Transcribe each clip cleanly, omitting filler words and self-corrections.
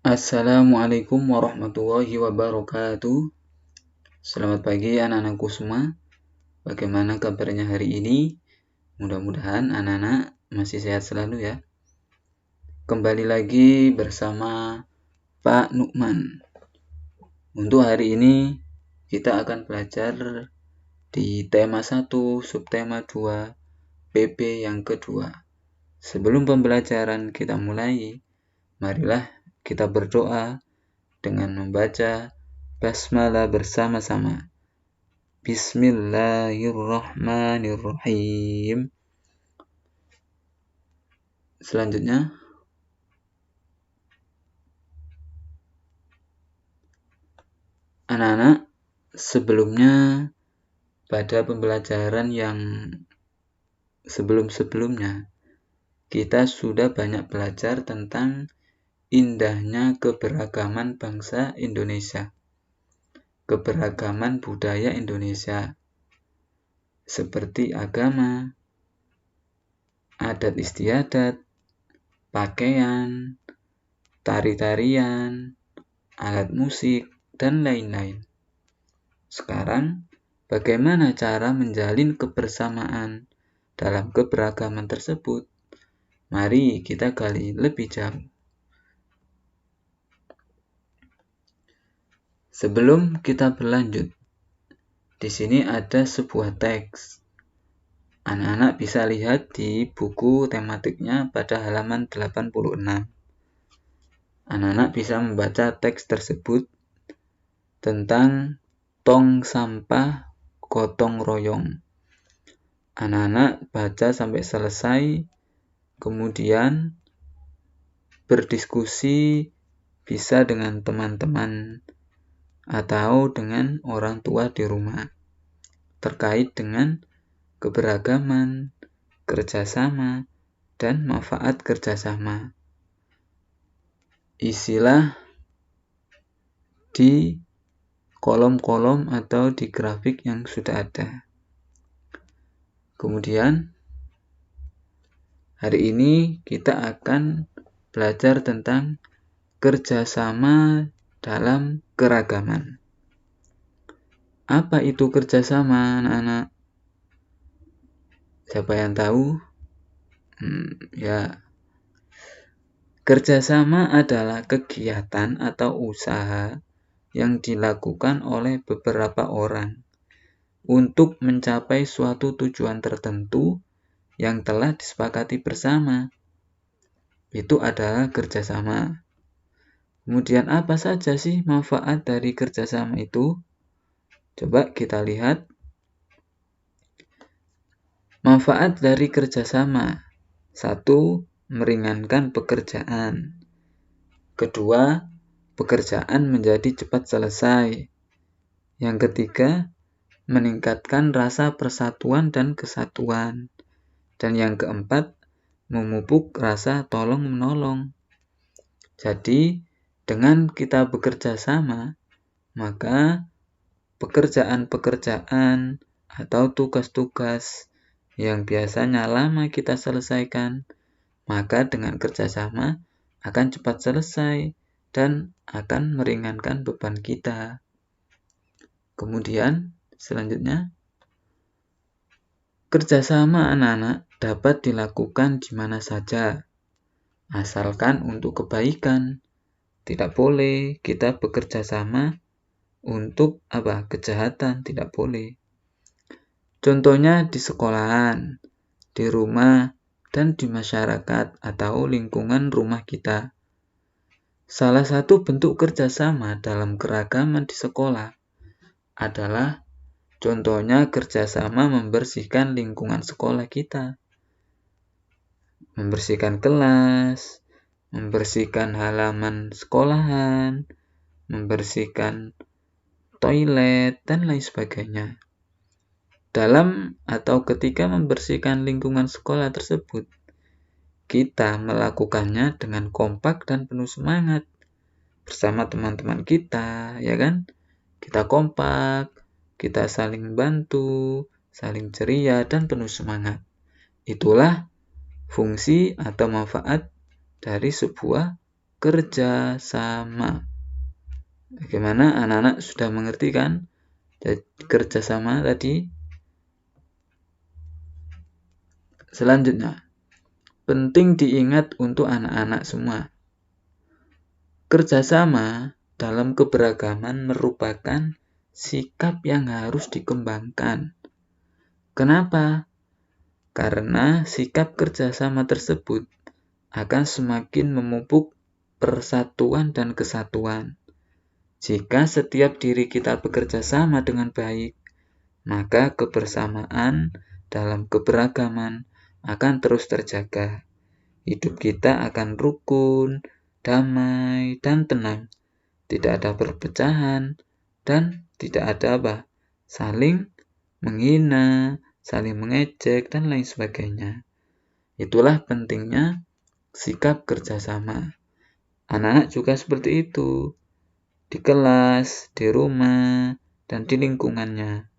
Assalamualaikum warahmatullahi wabarakatuh. Selamat pagi anak-anakku semua. Bagaimana kabarnya hari ini? Mudah-mudahan anak-anak masih sehat selalu ya. Kembali lagi bersama Pak Nukman. Untuk hari ini kita akan belajar di tema 1, subtema 2, PP yang kedua. Sebelum pembelajaran kita mulai, marilah kita berdoa dengan membaca basmalah bersama-sama. Bismillahirrahmanirrahim. Selanjutnya, anak-anak, sebelumnya pada pembelajaran yang sebelum-sebelumnya, kita sudah banyak belajar tentang indahnya keberagaman bangsa Indonesia, keberagaman budaya Indonesia, seperti agama, adat istiadat, pakaian, tari-tarian, alat musik, dan lain-lain. Sekarang, bagaimana cara menjalin kebersamaan dalam keberagaman tersebut? Mari kita gali lebih jauh. Sebelum kita berlanjut, di sini ada sebuah teks. Anak-anak bisa lihat di buku tematiknya pada halaman 86. Anak-anak bisa membaca teks tersebut tentang tong sampah gotong royong. Anak-anak baca sampai selesai, kemudian berdiskusi bisa dengan teman-teman atau dengan orang tua di rumah terkait dengan keberagaman, kerjasama, dan manfaat kerjasama. Isilah di kolom-kolom atau di grafik yang sudah ada. Kemudian, hari ini kita akan belajar tentang kerjasama dalam keragaman. Apa itu kerjasama, anak-anak? Siapa yang tahu? Kerjasama adalah kegiatan atau usaha yang dilakukan oleh beberapa orang untuk mencapai suatu tujuan tertentu yang telah disepakati bersama. Itu adalah kerjasama. Kemudian apa saja sih manfaat dari kerjasama itu? Coba kita lihat. Manfaat dari kerjasama. 1. Meringankan pekerjaan. 2. Pekerjaan menjadi cepat selesai. Yang ketiga, meningkatkan rasa persatuan dan kesatuan. Dan yang keempat, memupuk rasa tolong-menolong. Jadi, dengan kita bekerja sama, maka pekerjaan-pekerjaan atau tugas-tugas yang biasanya lama kita selesaikan, maka dengan kerjasama akan cepat selesai dan akan meringankan beban kita. Kemudian, selanjutnya, kerjasama anak-anak dapat dilakukan di mana saja, asalkan untuk kebaikan. Tidak boleh kita bekerja sama untuk kejahatan, tidak boleh. Contohnya di sekolahan, di rumah, dan di masyarakat atau lingkungan rumah kita. Salah satu bentuk kerjasama dalam keragaman di sekolah adalah contohnya kerjasama membersihkan lingkungan sekolah kita. Membersihkan kelas, membersihkan halaman sekolahan, membersihkan toilet, dan lain sebagainya. Dalam atau ketika membersihkan lingkungan sekolah tersebut, kita melakukannya dengan kompak dan penuh semangat bersama teman-teman kita, ya kan? Kita kompak, kita saling bantu, saling ceria, dan penuh semangat. Itulah fungsi atau manfaat dari sebuah kerjasama. Bagaimana anak-anak sudah mengerti kan? Kerjasama tadi. Selanjutnya, penting diingat untuk anak-anak semua. Kerjasama dalam keberagaman merupakan sikap yang harus dikembangkan. Kenapa? Karena sikap kerjasama tersebut akan semakin memupuk persatuan dan kesatuan. Jika setiap diri kita bekerja sama dengan baik, maka kebersamaan dalam keberagaman akan terus terjaga. Hidup kita akan rukun, damai, dan tenang. Tidak ada perpecahan, dan tidak ada saling menghina, saling mengejek, dan lain sebagainya. Itulah pentingnya sikap kerjasama. Anak-anak juga seperti itu. Di kelas, di rumah, dan di lingkungannya.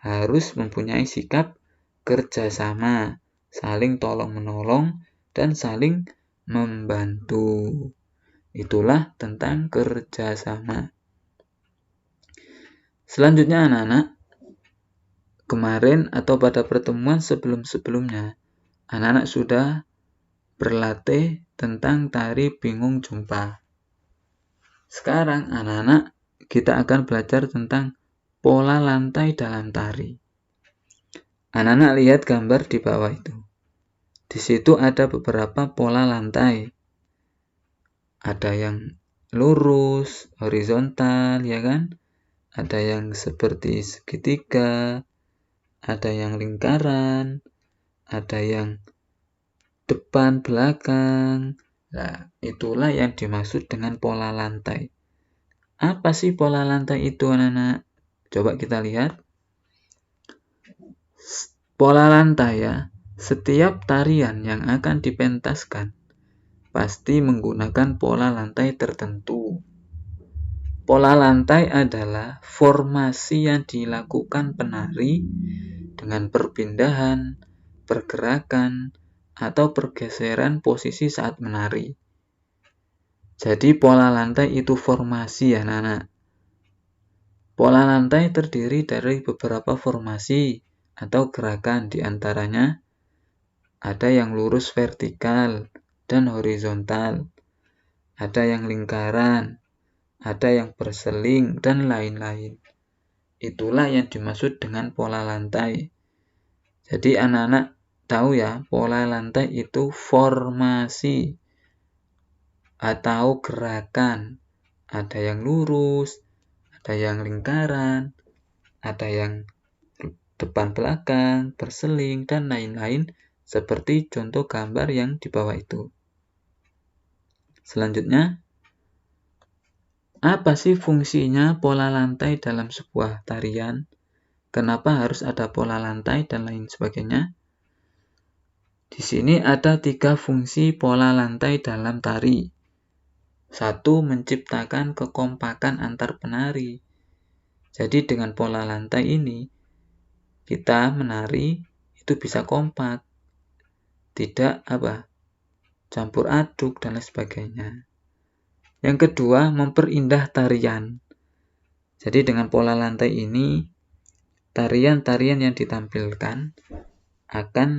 Harus mempunyai sikap kerjasama, saling tolong-menolong, dan saling membantu. Itulah tentang kerjasama. Selanjutnya anak-anak, kemarin atau pada pertemuan sebelum-sebelumnya, anak-anak sudah berlatih tentang tari bingung jumpa. Sekarang anak-anak kita akan belajar tentang pola lantai dalam tari. Anak-anak lihat gambar di bawah itu. Di situ ada beberapa pola lantai. Ada yang lurus, horizontal, ya kan? Ada yang seperti segitiga, ada yang lingkaran, ada yang depan, belakang. Nah, itulah yang dimaksud dengan pola lantai. Apa sih pola lantai itu, anak-anak? Coba kita lihat. Pola lantai ya, setiap tarian yang akan dipentaskan pasti menggunakan pola lantai tertentu. Pola lantai adalah formasi yang dilakukan penari dengan perpindahan, pergerakan, atau pergeseran posisi saat menari. Jadi pola lantai itu formasi ya anak-anak. Pola lantai terdiri dari beberapa formasi atau gerakan, diantaranya ada yang lurus vertikal dan horizontal, ada yang lingkaran, ada yang berseling, dan lain-lain. Itulah yang dimaksud dengan pola lantai. Jadi anak-anak tahu ya, pola lantai itu formasi atau gerakan. Ada yang lurus, ada yang lingkaran, ada yang depan belakang, berseling, dan lain-lain, seperti contoh gambar yang di bawah itu. Selanjutnya, apa sih fungsinya pola lantai dalam sebuah tarian? Kenapa harus ada pola lantai dan lain sebagainya? Di sini ada 3 fungsi pola lantai dalam tari. 1, menciptakan kekompakan antar penari. Jadi dengan pola lantai ini, kita menari itu bisa kompak, tidak campur aduk dan lain sebagainya. Yang kedua, memperindah tarian. Jadi dengan pola lantai ini, tarian-tarian yang ditampilkan akan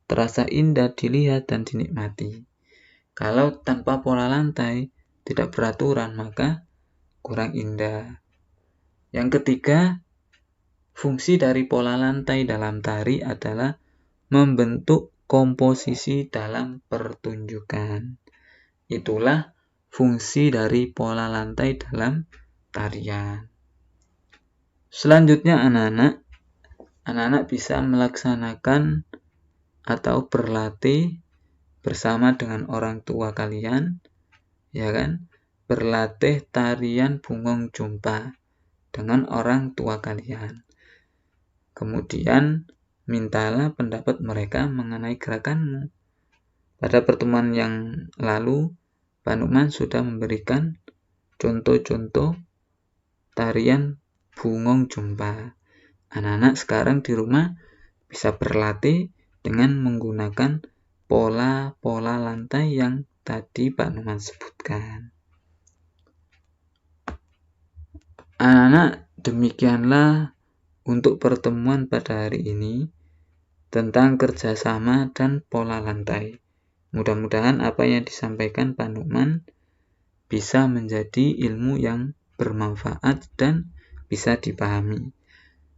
terasa indah dilihat dan dinikmati. Kalau tanpa pola lantai, tidak beraturan, maka kurang indah. Yang ketiga, fungsi dari pola lantai dalam tari adalah membentuk komposisi dalam pertunjukan. Itulah fungsi dari pola lantai dalam tarian. Selanjutnya anak-anak bisa melaksanakan atau berlatih bersama dengan orang tua kalian, ya kan? Berlatih tarian bungong jumpa dengan orang tua kalian. Kemudian mintalah pendapat mereka mengenai gerakanmu. Pada pertemuan yang lalu, Pak Nukman sudah memberikan contoh-contoh tarian bungong jumpa. Anak-anak sekarang di rumah bisa berlatih dengan menggunakan pola-pola lantai yang tadi Pak Numan sebutkan. Anak-anak, demikianlah untuk pertemuan pada hari ini tentang kerjasama dan pola lantai. Mudah-mudahan apa yang disampaikan Pak Numan bisa menjadi ilmu yang bermanfaat dan bisa dipahami.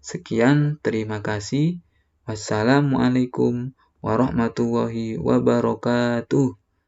Sekian, terima kasih. Wassalamualaikum warahmatullahi wabarakatuh.